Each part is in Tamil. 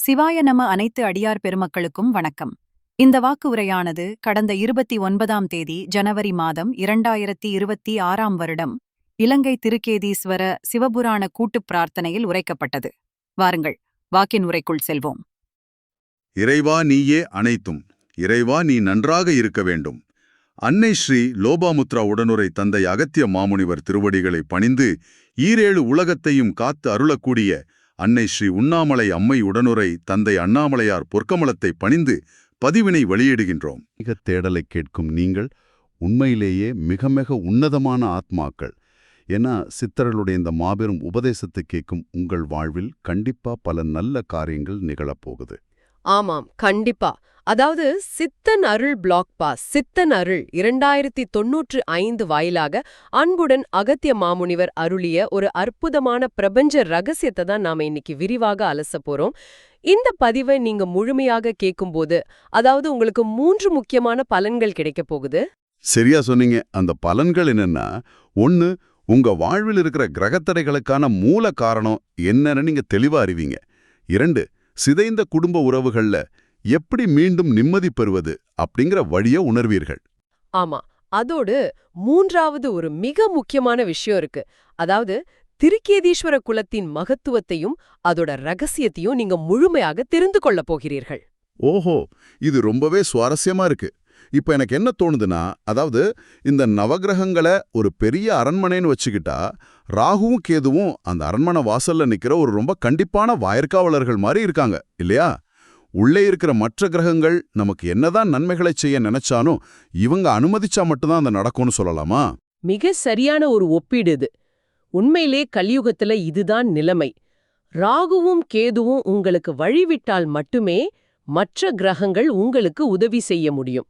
சிவாய நம. அனைத்து அடியார் பெருமக்களுக்கும் வணக்கம். இந்த வாக்கு உரையானது கடந்த 29ஆம் தேதி ஜனவரி மாதம் 2026ஆம் வருடம் இலங்கை திருக்கேதீஸ்வர சிவபுராண கூட்டுப் பிரார்த்தனையில் உரைக்கப்பட்டது. வாருங்கள், வாக்கின் உரைக்குள் செல்வோம். இறைவா நீயே அனைத்தும், இறைவா நீ நன்றாக இருக்க வேண்டும். அன்னை ஸ்ரீ லோபாமுத்ரா உடனுரை தந்தை அகத்திய மாமுனிவர் திருவடிகளை பணிந்து ஈரேழு உலகத்தையும் காத்து அருளக்கூடிய அன்னை ஸ்ரீ உண்ணாமலை அம்மை உடனுரை தந்தை அண்ணாமலையார் பொற்கமலத்தை பணிந்து பதிவினை வெளியிடுகின்றோம். மிக தேடலை கேட்கும் நீங்கள் உண்மையிலேயே மிக மிக உன்னதமான ஆத்மாக்கள். ஏன்னா சித்தர்களுடைய இந்த மாபெரும் உபதேசத்தை கேட்கும் உங்கள் வாழ்வில் கண்டிப்பா பல நல்ல காரியங்கள் நிகழப்போகுது. ஆமாம், கண்டிப்பா. அதாவது சித்தன் அருள் பிளாக் பாஸ், சித்தன் அருள் 2095 வாயிலாக அன்புடன் அகத்திய மாமுனிவர் அருளிய ஒரு அற்புதமான பிரபஞ்ச ரகசியத்தை தான் நாம இன்னைக்கு விரிவாக அலச போறோம். இந்த பதிவை நீங்க முழுமையாக கேட்கும்போது, அதாவது உங்களுக்கு 3 முக்கியமான பலன்கள் கிடைக்க போகுது. சரியா சொன்னீங்க. அந்த பலன்கள் என்னன்னா, 1, உங்க வாழ்வில் இருக்கிற கிரகத்தடைகளுக்கான மூல காரணம் என்னன்னு நீங்க தெளிவா அறிவீங்க. 2, சிதைந்த குடும்ப உறவுகள்ல எப்படி மீண்டும் நிம்மதி பெறுவது அப்படிங்கிற வழிய உணர்வீர்கள். ஆமா, அதோடு 3வது ஒரு மிக முக்கியமான விஷயம் இருக்கு. அதாவது திருக்கேதீஸ்வர குலத்தின் மகத்துவத்தையும் அதோட ரகசியத்தையும் நீங்க முழுமையாக தெரிந்து கொள்ளப் போகிறீர்கள். ஓஹோ, இது ரொம்பவே சுவாரஸ்யமா இருக்கு. இப்ப எனக்கு என்ன தோணுதுன்னா, அதாவது இந்த நவகிரகங்களை ஒரு பெரிய அரண்மனைன்னு வச்சுக்கிட்டா, ராகுவும் கேதுவும் அந்த அரண்மனை வாசல்ல நிக்கிற ஒரு ரொம்ப கண்டிப்பான வாயிற்காவலர்கள் மாதிரி இருக்காங்க இல்லையா? உள்ளே இருக்கிற மற்ற கிரகங்கள் நமக்கு என்னதான் நன்மைகளை செய்ய நினைச்சாலும் இவங்க அனுமதிச்சா மட்டும்தான் அந்த நடக்கும்னு சொல்லலாமா? மிக சரியான ஒரு ஒப்பீடு இது. உண்மையிலே கலியுகத்துல இதுதான் நிலைமை. ராகுவும் கேதுவும் உங்களுக்கு வழிவிட்டால் மட்டுமே மற்ற கிரகங்கள் உங்களுக்கு உதவி செய்ய முடியும்.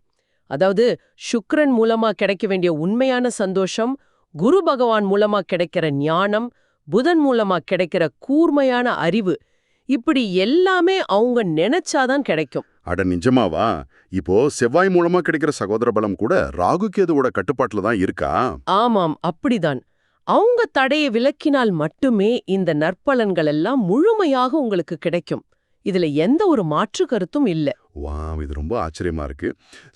அதாவது சுக்கிரன் மூலமா கிடைக்க வேண்டிய உண்மையான சந்தோஷம், குரு பகவான் மூலமா கிடைக்கிற ஞானம், புதன் மூலமா கிடைக்கிற கூர்மையான அறிவு, இப்படி எல்லாமே அவங்க நினைச்சாதான் கிடைக்கும். அட நிஜமாவா? இப்போ செவ்வாய் மூலமா கிடைக்கிற சகோதர பலம் கூட ராகு கேதுவோட கட்டுப்பாட்டுல தான் இருக்கா? ஆமாம், அப்படிதான். அவங்க தடையை விலக்கினால் மட்டுமே இந்த நற்பலன்கள் எல்லாம் முழுமையாக உங்களுக்கு கிடைக்கும். இதுல எந்த ஒரு மாற்று கருத்தும் இல்ல. வா, இது ரொம்ப ஆச்சரியமா இருக்கு.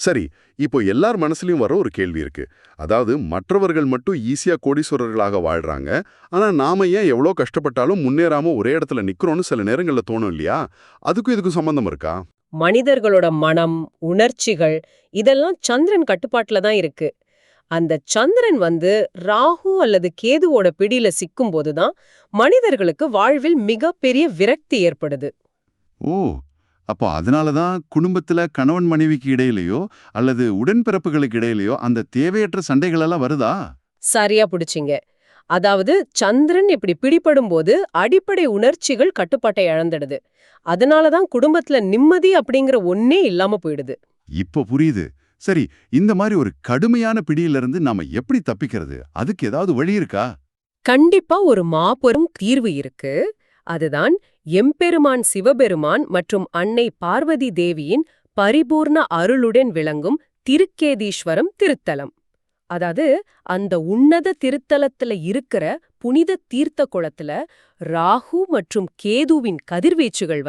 சரி, இப்போ எல்லார் மனசுலயும் வர ஒரு கேள்வி இருக்கு. அதாவது மற்றவர்கள் மட்டும் ஈஸியா கோடீஸ்வரர்களாக வாழ்றாங்க, ஆனா நாம ஏன் எவ்வளோ கஷ்டப்பட்டாலும் முன்னேறாம ஒரே இடத்துல நிக்கிறோம்னு சில நேரங்கள்ல தோணும் இல்லையா? அதுக்கும் இதுக்கும் சம்பந்தம் இருக்கா? மனிதர்களோட மனம், உணர்ச்சிகள் இதெல்லாம் சந்திரன் கட்டுப்பாட்டுல தான் இருக்கு. அந்த சந்திரன் ராகு அல்லது கேதுவோட பிடியில சிக்கும் போதுதான் மனிதர்களுக்கு வாழ்வில் மிகப்பெரிய விரக்தி ஏற்படுது. ஓ, அப்போ அதனாலதான் குடும்பத்துல கணவன் மனைவிக்கு இடையிலையோ அல்லது உடன்பிறப்புகளுக்கு இடையிலையோ அந்த தேவையற்ற சண்டைகள் எல்லாம் வருதா? சரியா பிடிச்சிங்க. அதாவது சந்திரன் இப்படி பிடிபடும் போது அடிப்படை உணர்ச்சிகள் கட்டுப்பாட்டை இழந்துடுது. அதனாலதான் குடும்பத்துல நிம்மதி அப்படிங்கிற ஒன்னே இல்லாம போயிடுது. இப்போ புரியுது. சரி, இந்த மாதிரி ஒரு கடுமையான பிடியிலிருந்து நாம எப்படி தப்பிக்கிறது? அதுக்கு ஏதாவது வழி இருக்கா? கண்டிப்பா ஒரு மாபெரும் தீர்வு இருக்கு. அதுதான் எம்பெருமான் சிவபெருமான் மற்றும் அன்னை பார்வதி தேவியின் பரிபூர்ண அருளுடன் விளங்கும் திருக்கேதீஸ்வரம் திருத்தலம். அதாவது அந்த உன்னத திருத்தலத்துல இருக்கிற புனித தீர்த்த குளத்துல ராகு மற்றும் கேதுவின் கதிர்வீச்சுகள்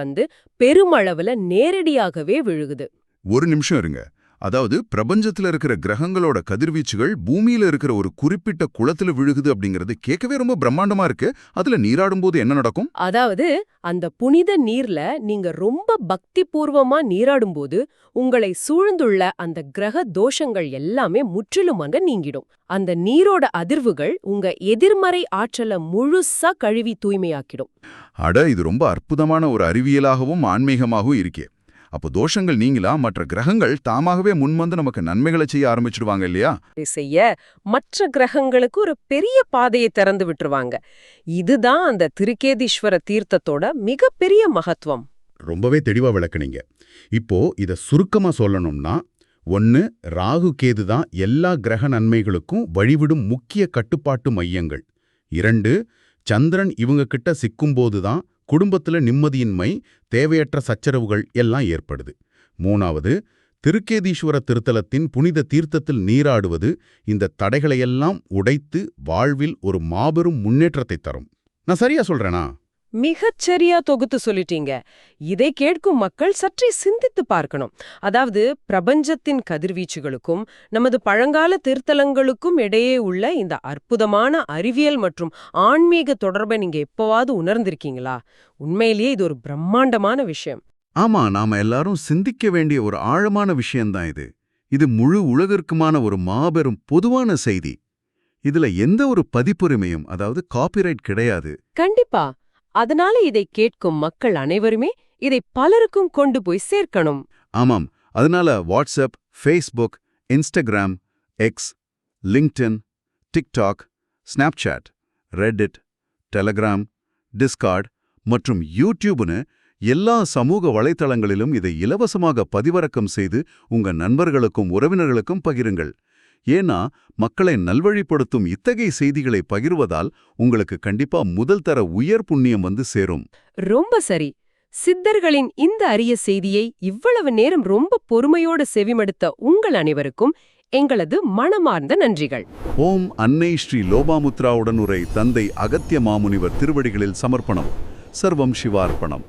பெருமளவுல நேரடியாகவே விழுகுது. ஒரு நிமிஷம் இருங்க. அதாவது பிரபஞ்சத்துல இருக்கிற கிரகங்களோட கதிர்வீச்சுகள் பூமியில இருக்கிற ஒரு குறிப்பிட்ட குளத்துல விழுகுது அப்படிங்கிறது கேட்கவே ரொம்ப பிரம்மாண்டமா இருக்கு. அதுல நீராடும் போது என்ன நடக்கும்? அதாவது அந்த புனித நீர்ல நீங்க ரொம்ப பக்தி பூர்வமா நீராடும் போது உங்களை சூழ்ந்துள்ள அந்த கிரக தோஷங்கள் எல்லாமே முற்றிலுமாக நீங்கிடும். அந்த நீரோட அதிர்வுகள் உங்க எதிர்மறை ஆற்றலை முழுசா கழுவி தூய்மையாக்கிடும். அட, இது ரொம்ப அற்புதமான ஒரு அறிவியலாகவும் ஆன்மீகமாகவும் இருக்கே. அப்போ தோஷங்கள் நீங்களா மற்ற கிரகங்கள் தாமாகவே முன்வந்து நமக்கு நன்மைகளை செய்ய ஆரம்பிச்சிடுவாங்க இல்லையா? செய்ய மற்ற கிரகங்களுக்கு ஒரு பெரிய பாதையை திறந்து விட்டுருவாங்க. இதுதான் அந்த திருக்கேதீஸ்வர தீர்த்தத்தோட மிகப்பெரிய மகத்துவம். ரொம்பவே தெளிவா விளக்குனீங்க. இப்போ இத சுருக்கமா சொல்லணும்னா, 1, ராகு கேது தான் எல்லா கிரக நன்மைகளுக்கும் வழிவிடும் முக்கிய கட்டுப்பாட்டு மையங்கள். 2, சந்திரன் இவங்க கிட்ட சிக்கும்போதுதான் குடும்பத்துல நிம்மதியின்மை, தேவையற்ற சச்சரவுகள் எல்லாம் ஏற்படுது. 3வது, திருக்கேதீஸ்வர திருத்தலத்தின் புனித தீர்த்தத்தில் நீராடுவது இந்த தடைகளையெல்லாம் உடைத்து வாழ்வில் ஒரு மாபெரும் முன்னேற்றத்தை தரும். நான் சரியா சொல்றேனா? மிகச்சரியா தொகுத்து சொல்லிட்டீங்க. இதை கேட்கும் மக்கள் சற்றே சிந்தித்து பார்க்கணும். அதாவது பிரபஞ்சத்தின் கதிர்வீச்சுகளுக்கும் நமது பழங்கால திருத்தலங்களுக்கும் இடையே உள்ள இந்த அற்புதமான அறிவியல் மற்றும் ஆன்மீக தொடர்பை நீங்க எப்பவாவது உணர்ந்திருக்கீங்களா? உண்மையிலேயே இது ஒரு பிரம்மாண்டமான விஷயம். ஆமா, நாம எல்லாரும் சிந்திக்க வேண்டிய ஒரு ஆழமான விஷயம்தான் இது. இது முழு உலகிற்குமான ஒரு மாபெரும் பொதுவான செய்தி. இதுல எந்த ஒரு பதிப்புரிமையும், அதாவது காப்பிரைட் கிடையாது. கண்டிப்பா. அதனால இதை கேட்கும் மக்கள் அனைவருமே இதை பலருக்கும் கொண்டு போய் சேர்க்கணும். ஆமாம், அதனால WhatsApp, Facebook, Instagram, X, LinkedIn, TikTok, Snapchat, Reddit, Telegram, Discord மற்றும் யூடியூப்னு எல்லா சமூக வலைத்தளங்களிலும் இதை இலவசமாக பதிவிறக்கம் செய்து உங்க நண்பர்களுக்கும் உறவினர்களுக்கும் பகிருங்கள். ஏன்னா மக்களை நல்வழிப்படுத்தும் இத்தகைய செய்திகளை பகிர்வதால் உங்களுக்கு கண்டிப்பா முதல் தர உயர் புண்ணியம் வந்து சேரும். ரொம்ப சரி. சித்தர்களின் இந்த அரிய செய்தியை இவ்வளவு நேரம் ரொம்ப பொறுமையோடு செவிமடுத்த உங்கள் அனைவருக்கும் எங்களது மனமார்ந்த நன்றிகள். ஓம் அன்னை ஸ்ரீ லோபாமுத்ரா உடனுரை தந்தை அகத்திய மாமுனிவர் திருவடிகளில் சமர்ப்பணம். சர்வம் சிவார்ப்பணம்.